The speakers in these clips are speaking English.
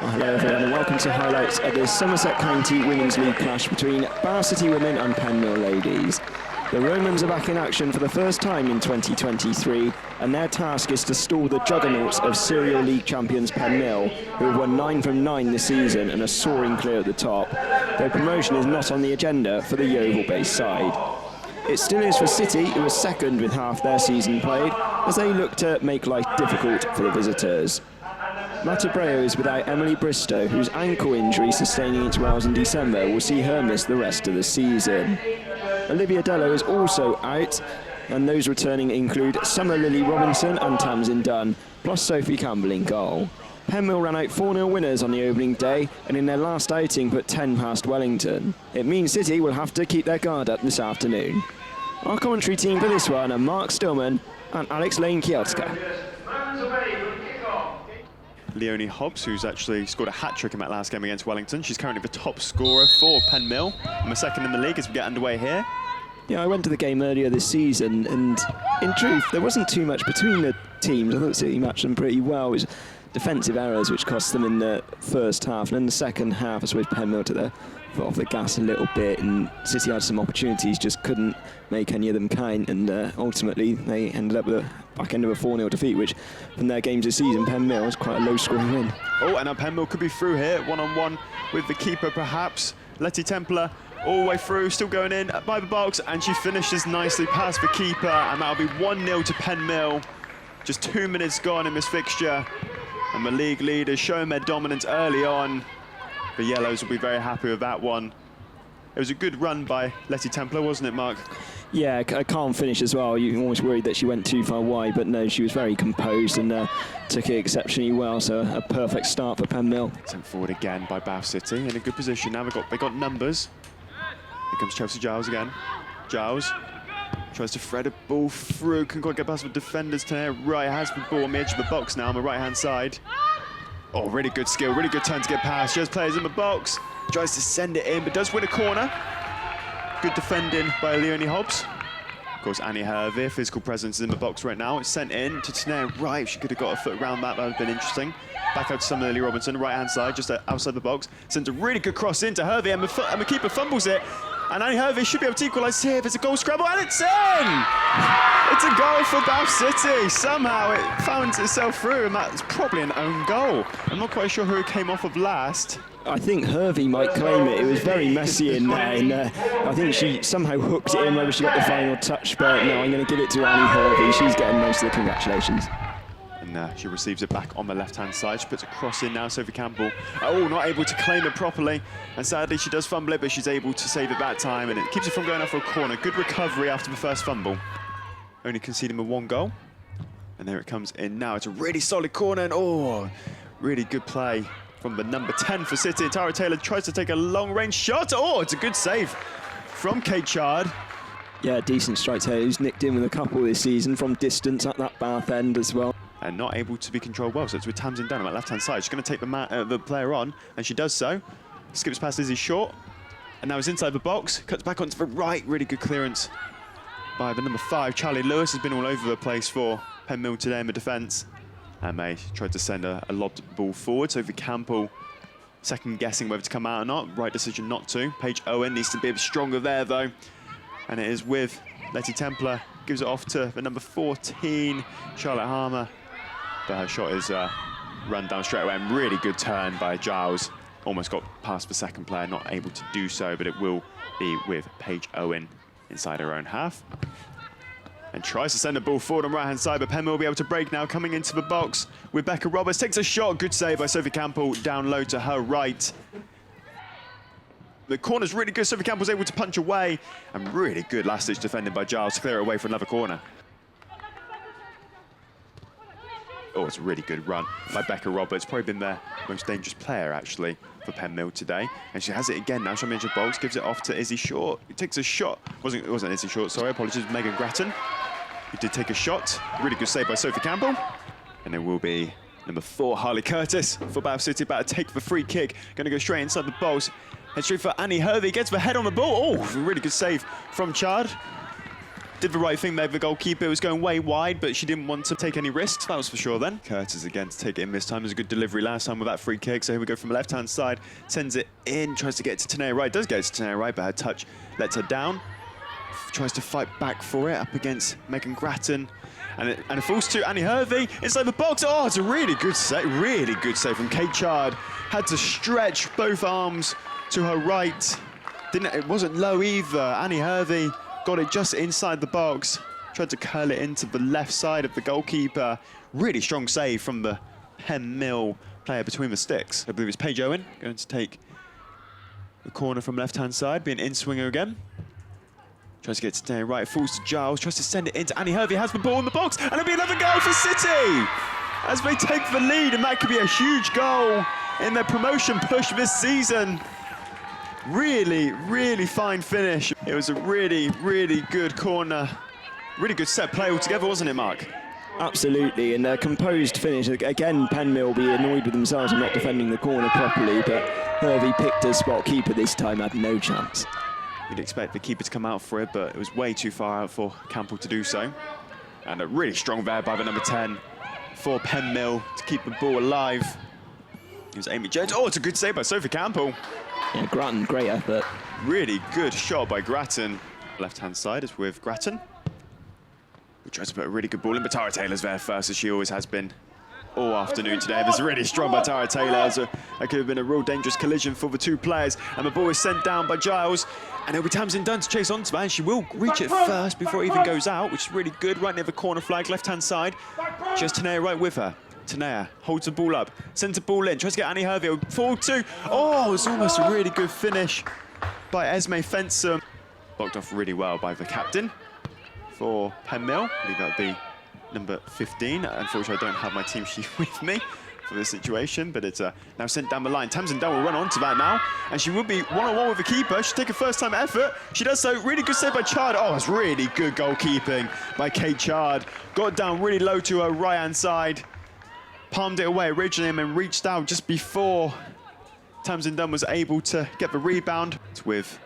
Well, hello everyone and welcome to highlights of the Somerset County Women's League clash between Bath City women and Penmill ladies. The Romans are back in action for the first time in 2023, and their task is to stall the juggernauts of serial league champions Penmill, who have won 9 from 9 this season and are soaring clear at the top. Their promotion is not on the agenda for the Yeovil-based side. It still is for City, who are second with half their season played, as they look to make life difficult for the visitors. Mattabreo is without Emily Bristow, whose ankle injury sustained against Wales in December will see her miss the rest of the season. Olivia Dello is also out, and those returning include Summer Lily Robinson and Tamsin Dunn, plus Sophie Campbell in goal. Penmill ran out 4-0 winners on the opening day, and in their last outing put 10 past Wellington. It means City will have to keep their guard up this afternoon. Our commentary team for this one are Mark Stillman and Alex Lane-Kieltyka. Leonie Hobbs, who's actually scored a hat-trick in that last game against Wellington. She's currently the top scorer for Penmill, and we're second in the league as we get underway here. Yeah, I went to the game earlier this season, and in truth, there wasn't too much between the teams. I thought City matched them pretty well. It was defensive errors which cost them in the first half, and in the second half, I suppose Penmill took their foot off the gas a little bit, and City had some opportunities, just couldn't make any of them count, and ultimately they ended up with a back end of a 4-0 defeat, which from their games this season, Penmill was quite a low-scoring win. Oh, and now Penmill could be through here, one-on-one with the keeper perhaps. Letty Templar all the way through, still going in by the box, and she finishes nicely past the keeper, and that'll be 1-0 to Penmill. Just 2 minutes gone in this fixture, and the league leaders showing their dominance early on. The Yellows will be very happy with that one. It was a good run by Letty Templar, wasn't it, Mark? Yeah, a calm finish as well. You always worried that she went too far wide, but no, she was very composed and took it exceptionally well, so a perfect start for Penmill. Sent forward again by Bath City, in a good position now. They got numbers. Here comes Chelsea Giles again. Giles tries to thread a ball through, can quite get past the defenders to right, has the ball on the edge of the box now on the right-hand side. Oh, really good skill, really good turn to get past. She has players in the box, tries to send it in, but does win a corner. Good defending by Leonie Hobbs. Of course, Annie Hervey, physical presence is in the box right now. It's sent in to Tanea right. If she could have got a foot around that, that would have been interesting. Back out to Summer Lily Robinson, right-hand side, just outside the box. Sends a really good cross into Hervey, and the keeper fumbles it. And Annie Hervey should be able to equalise here if it's a goal scramble, and it's in! It's a goal for Bath City. Somehow it found itself through, and that's probably an own goal. I'm not quite sure who it came off of last. I think Hervey might claim it. It was very messy in there, and I think she somehow hooked it in, whether she got the final touch, but no, I'm going to give it to Annie Hervey. She's getting most of the congratulations. And she receives it back on the left-hand side. She puts a cross in now, Sophie Campbell. Oh, not able to claim it properly. And sadly, she does fumble it, but she's able to save it that time, and it keeps it from going off for a corner. Good recovery after the first fumble. Only conceding with 1 goal. And there it comes in now. It's a really solid corner, and oh, really good play from the number 10 for City. And Tara Taylor tries to take a long-range shot. Oh, it's a good save from Kate Chard. Yeah, decent strike Taylor, who's nicked in with a couple this season from distance at that Bath end as well. And not able to be controlled well, so it's with Tamsin Dunn on that left-hand side. She's going to take the player on, and she does so. Skips past Izzy Short, and now is inside the box. Cuts back onto the right. Really good clearance by the number 5. Charlie Lewis has been all over the place for Penmill today in the defence. And May tried to send a lobbed ball forward. Sophie Campbell second-guessing whether to come out or not. Right decision not to. Paige Owen needs to be a bit stronger there, though. And it is with Letty Templar. Gives it off to the number 14, Charlotte Harmer. But her shot is run down straight away, and really good turn by Giles. Almost got past the second player, not able to do so, but it will be with Paige Owen inside her own half. And tries to send the ball forward on the right-hand side, but Penmill will be able to break now, coming into the box with Becca Roberts. Takes a shot, good save by Sophie Campbell, down low to her right. The corner's really good, Sophie Campbell's able to punch away, and really good last-ditch defending by Giles to clear it away for another corner. Oh, it's a really good run by Becca Roberts. Probably been their most dangerous player, actually, for Penmill today. And she has it again now. She'll manage the box, gives it off to Izzy Short, who takes a shot. It wasn't Izzy Short, sorry, apologies, Megan Grattan, who did take a shot. Really good save by Sophie Campbell. And it will be number 4, Harley Curtis, for Bath City, about to take the free kick. Going to go straight inside the box. Head straight for Annie Hervey, gets the head on the ball. Oh, really good save from Chard. Did the right thing there, the goalkeeper. It was going way wide, but she didn't want to take any risks, that was for sure then. Curtis again to take it in this time. There's a good delivery last time with that free kick. So here we go from the left-hand side. Sends it in, tries to get it to Tea Wright. Does get it to Tea Wright, but her touch lets her down. Tries to fight back for it up against Megan Grattan. And it falls to Annie Hervey inside the box. Oh, it's a really good save from Kate Chard. Had to stretch both arms to her right. It wasn't low either. Annie Hervey got it just inside the box. Tried to curl it into the left side of the goalkeeper. Really strong save from the Penmill player between the sticks. I believe it's Paige Owen going to take the corner from left-hand side, being in-swinger again. Tries to get to Tea Wright, falls to Giles, tries to send it into Annie Hervey, has the ball in the box, and it'll be another goal for City! As they take the lead, and that could be a huge goal in their promotion push this season. Really, really fine finish. It was a really, really good corner. Really good set play altogether, wasn't it, Mark? Absolutely, and a composed finish. Again, Penmill will be annoyed with themselves for not defending the corner properly, but Hervey picked her spot. Keeper this time had no chance. You'd expect the keeper to come out for it, but it was way too far out for Campbell to do so. And a really strong there by the number 10 for Penmill to keep the ball alive. It was Amy Jones. Oh, it's a good save by Sophie Campbell. Yeah, Grattan, great effort. Really good shot by Grattan. Left-hand side is with Grattan. Who tries to put a really good ball in, but Tara Taylor's there first, as she always has been all afternoon today. There's really strong by Tara Taylor. That could have been a real dangerous collision for the two players. And the ball is sent down by Giles. And it'll be Tamsin Dunn to chase onto that. And she will reach it first before it even goes out, which is really good. Right near the corner flag, left-hand side. Just Tanea right with her. Tanea holds the ball up, sends the ball in, tries to get Annie Hervey. Forward two. Oh, it's almost a really good finish by Esme Fensom. Blocked off really well by the captain for Penmill. I believe that would be number 15. Unfortunately, I don't have my team sheet with me for this situation, but it's now sent down the line. Tamsin Dunn will run onto that now, and she will be one-on-one with the keeper. She'll take a first-time effort. She does so. Really good save by Chard. Oh, it's really good goalkeeping by Kate Chard. Got down really low to her right-hand side. Palmed it away originally and then reached out just before Tamsin Dunn was able to get the rebound. It's with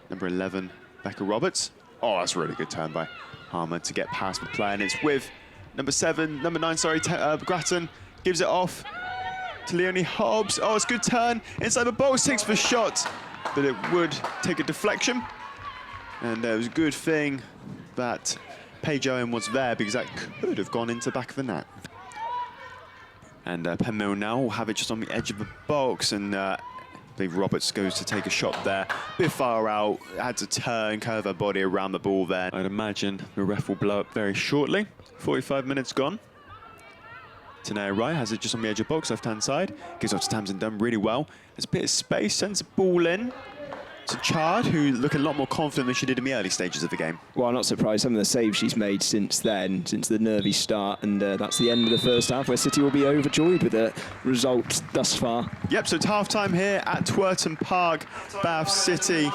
number 11, Becca Roberts. Oh, that's a really good turn by Harmer to get past the play, and it's with number 9, sorry, Grattan. Gives it off to Leonie Hobbs. Oh, it's a good turn. Inside the box, takes the shot, but it would take a deflection. And it was a good thing that Paige Owen was there, because that could have gone into the back of the net. And Penmill now will have it just on the edge of the box, and I believe Roberts goes to take a shot there. A bit far out, had to turn, curve her body around the ball there. I'd imagine the ref will blow up very shortly. 45 minutes gone. Tanea Wright has it just on the edge of the box, left-hand side. Gives off to Tamsin Dunn really well. There's a bit of space, sends the ball in to Chard, who looked a lot more confident than she did in the early stages of the game. Well, I'm not surprised. Some of the saves she's made since then, since the nervy start, and that's the end of the first half, where City will be overjoyed with the result thus far. Yep, so it's half-time here at Twerton Park. Bath City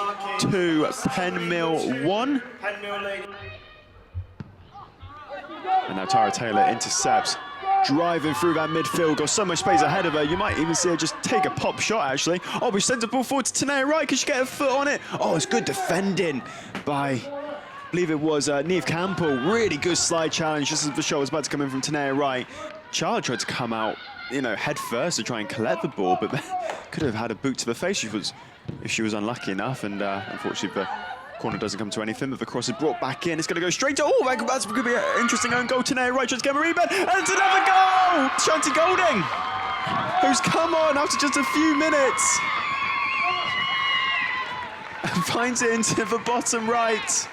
2, Penmill 1. And now Tara Taylor intercepts, driving through that midfield, got so much space ahead of her. You might even see her just take a pop shot, actually. Oh, but she sends the ball forward to Tanea Wright. Can she get her foot on it? Oh, it's good defending by, I believe it was Niamh Campbell. Really good slide challenge, just as the shot was about to come in from Tanea Wright. Chard tried to come out, you know, head first to try and collect the ball, but could have had a boot to the face if she was unlucky enough, and unfortunately the corner doesn't come to anything, but the cross is brought back in. It's going to go straight to, oh, that's going to be an interesting own goal. Tanea Wright tries to get a rebound, and it's another goal! Shanti Golding, who's come on after just a few minutes and finds it into the bottom right.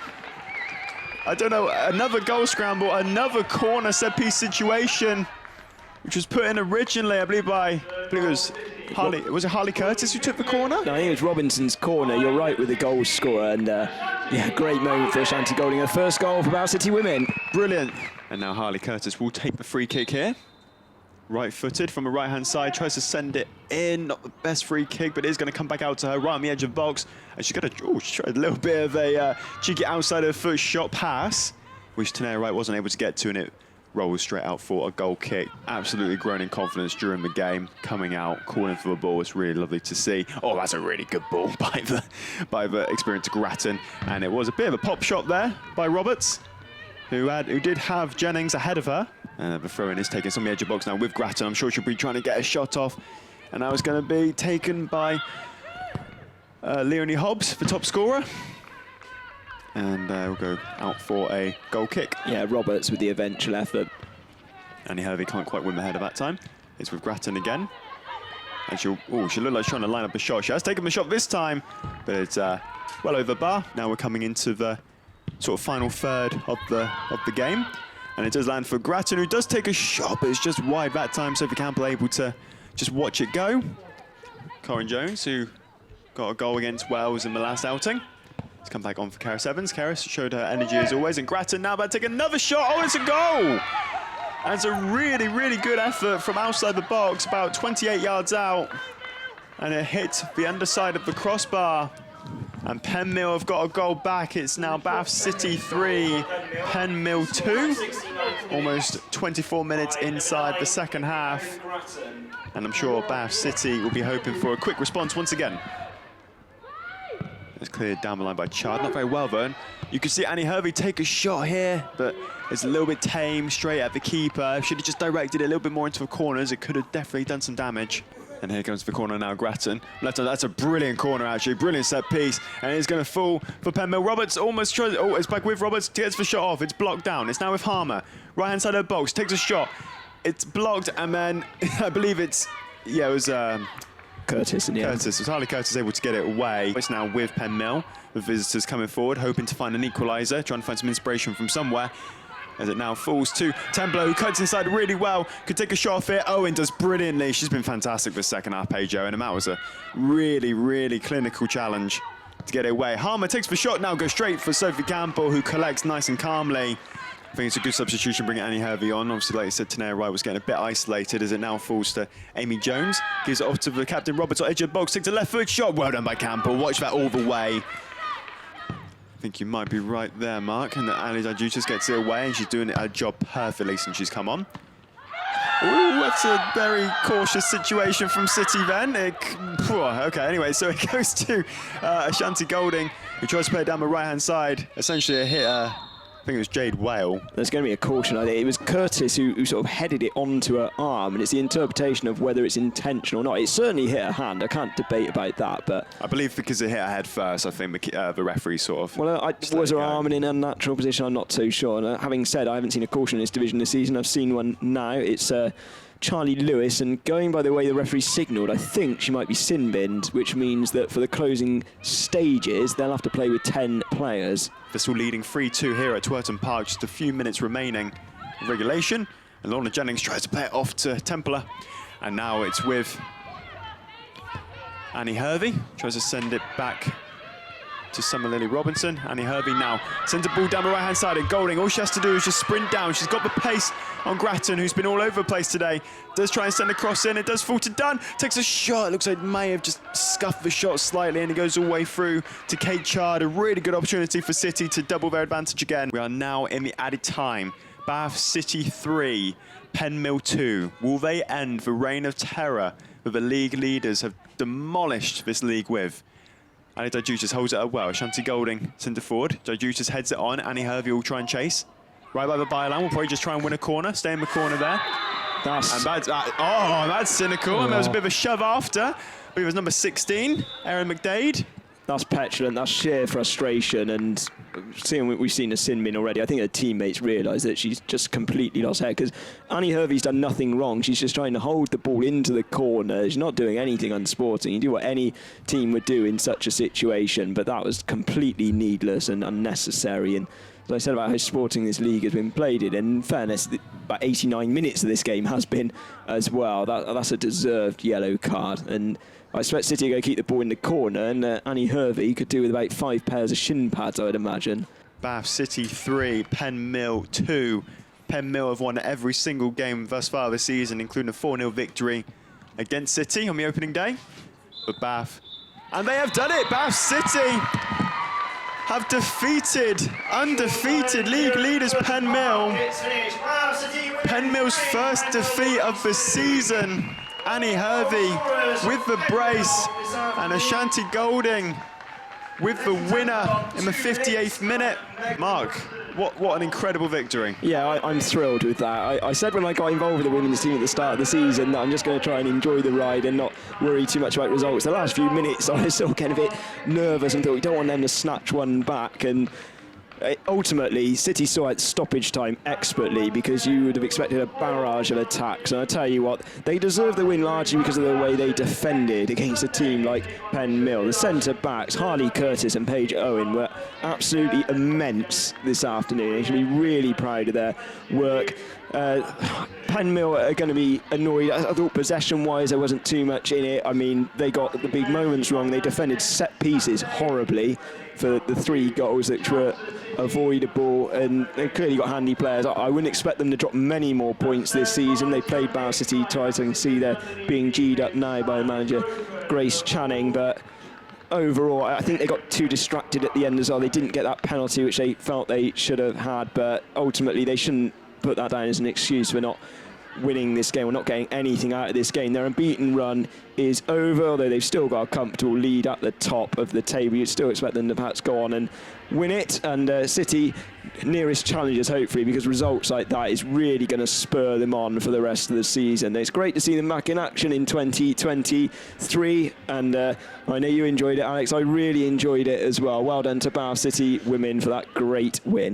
I don't know, another goal scramble, another corner set-piece situation, which was put in originally, I believe it was Harley. Was it Harley Curtis who took the corner? No, I think it was Robinson's corner. You're right with the goal scorer, and yeah, great moment for Shanti Golding. Her first goal for Bath City women. Brilliant. And now Harley Curtis will take the free kick here. Right-footed from the right-hand side, tries to send it in. Not the best free kick, but it is going to come back out to her right on the edge of the box. And she's got she tried a little bit of a cheeky outside her foot shot pass, which Tanea Wright wasn't able to get to, and it rolls straight out for a goal kick. Absolutely grown in confidence during the game, coming out, calling for the ball. It's really lovely to see. Oh, that's a really good ball by the experienced Grattan, and it was a bit of a pop shot there by Roberts. who did have Jennings ahead of her. And the throw-in is taken. It's on the edge of the box now with Grattan. I'm sure she'll be trying to get a shot off. And now it's going to be taken by Leonie Hobbs, the top scorer. And we'll go out for a goal kick. Yeah, Roberts with the eventual effort. Annie Hervey can't quite win the header that time. It's with Grattan again. And she looked like she's trying to line up a shot. She has taken the shot this time, but it's well over the bar. Now we're coming into the sort of final third of the game. And it does land for Grattan, who does take a shot, but it's just wide that time. Sophie Campbell able to just watch it go. Corinne Jones, who got a goal against Wales in the last outing. It's come back on for Karis Evans. Karis showed her energy as always, and Grattan now about to take another shot. Oh, it's a goal! And it's a really, really good effort from outside the box, about 28 yards out. And it hit the underside of the crossbar. And Penmill have got a goal back. It's now Bath City 3, Penmill 2. Almost 24 minutes inside the second half. And I'm sure Bath City will be hoping for a quick response once again. It's cleared down the line by Chard. Not very well, though. And you can see Annie Hervey take a shot here, but it's a little bit tame, straight at the keeper. If she'd have just directed it a little bit more into the corners, it could have definitely done some damage. And here comes the corner now, Grattan. That's a brilliant corner, actually. Brilliant set piece. And it's going to fall for Penmill. Roberts almost tries... Oh, it's back with Roberts. Gets the shot off. It's blocked down. It's now with Harmer. Right-hand side of the box. Takes a shot. It's blocked, and then I believe it's... Yeah, it was... Curtis in the end. Curtis. It was Harley Curtis able to get it away. It's now with Penmill. The visitors coming forward, hoping to find an equaliser, trying to find some inspiration from somewhere. As it now falls to Templar, who cuts inside really well. Could take a shot off it. Owen does brilliantly. She's been fantastic this second half, Paige Owen, and that was a really, really clinical challenge to get it away. Harmer takes the shot now, goes straight for Sophie Campbell, who collects nice and calmly. I think it's a good substitution, bringing Annie Hervey on. Obviously, like you said, Tanea Wright was getting a bit isolated as it now falls to Amy Jones. Gives it off to the captain, Roberts, on edge of the box, takes a left foot shot. Well done by Campbell. Watch that all the way. I think you might be right there, Mark, and that Ali Dajutas gets it away, and she's doing her job perfectly since she's come on. Ooh, that's a very cautious situation from City then. Okay, anyway, so it goes to Ashanti Golding, who tries to play it down the right-hand side. Essentially a hit, I think it was Jade Whale. There's going to be a caution. I think it was Curtis who sort of headed it onto her arm, and it's the interpretation of whether it's intentional or not. It certainly hit her hand. I can't debate about that, but... I believe because it hit her head first, I think the referee sort of... Well, was her arm in an unnatural position? I'm not too sure. And having said, I haven't seen a caution in this division this season. I've seen one now. It's Charlie Lewis, and going by the way the referee signalled, I think she might be sin-binned, which means that for the closing stages, they'll have to play with 10 players. This all leading 3-2 here at Twerton Park, just a few minutes remaining in regulation. And Lorna Jennings tries to play it off to Templar. And now it's with Annie Hervey, tries to send it back to Summer Lily Robinson. Annie Hervey now sends a ball down the right-hand side, and Golding, all she has to do is just sprint down. She's got the pace on Grattan, who's been all over the place today. Does try and send a cross in. It does fall to Dunn. Takes a shot. It looks like may have just scuffed the shot slightly, and it goes all the way through to Kate Chard. A really good opportunity for City to double their advantage again. We are now in the added time. Bath City 3, Penmill 2. Will they end the reign of terror that the league leaders have demolished this league with? Annie Dajutas holds it up well. Ashanti Golding centre forward. Dajutas heads it on. Annie Hervey will try and chase. Right by the byline. We'll probably just try and win a corner. Stay in the corner there. That's cynical. And there was a bit of a shove after. I believe it was number 16, Erin McDade. That's petulant. That's sheer frustration. And seeing we've seen a sin bin already, I think her teammates realise that she's just completely lost head, because Annie Hervey's done nothing wrong. She's just trying to hold the ball into the corner. She's not doing anything unsporting. You do what any team would do in such a situation, but that was completely needless and unnecessary. And as I said about how sporting this league has been played in fairness, about 89 minutes of this game has been as well. That's a deserved yellow card. And I expect City are going to keep the ball in the corner, and Annie Hervey could do with about 5 pairs of shin pads, I would imagine. Bath City 3, Penmill 2. Penmill have won every single game thus far this season, including a 4-0 victory against City on the opening day. But Bath, and they have done it! Bath City have defeated undefeated league leaders Penmill. Penmill's first defeat of the season. Annie Hervey with the brace, and Ashanti Golding with the winner in the 58th minute. Mark, what an incredible victory. Yeah, I'm thrilled with that. I said when I got involved with the women's team at the start of the season that I'm just going to try and enjoy the ride and not worry too much about results. The last few minutes I was still getting a bit nervous and thought we don't want them to snatch one back, and ultimately City saw at stoppage time expertly, because you would have expected a barrage of attacks, and I tell you what, they deserved the win largely because of the way they defended against a team like Penn Mill. The centre backs, Harley Curtis and Paige Owen, were absolutely immense this afternoon. They should be really proud of their work. Penn Mill are going to be annoyed. I thought possession-wise there wasn't too much in it. I mean, they got the big moments wrong. They defended set pieces horribly for the 3 goals which were avoidable, and they clearly got handy players. I wouldn't expect them to drop many more points this season. They played Bar City twice. I can see they're being G'd up now by manager Grace Channing, but overall I think they got too distracted at the end as well. They didn't get that penalty which they felt they should have had, but ultimately they shouldn't put that down as an excuse for not winning this game or not getting anything out of this game. Their unbeaten run is over, although they've still got a comfortable lead at the top of the table. You'd still expect them to perhaps go on and win it, and City nearest challengers hopefully, because results like that is really going to spur them on for the rest of the season. It's great to see them back in action in 2023, and I know you enjoyed it, Alex. I really enjoyed it as well. Well done to Bath City women for that great win.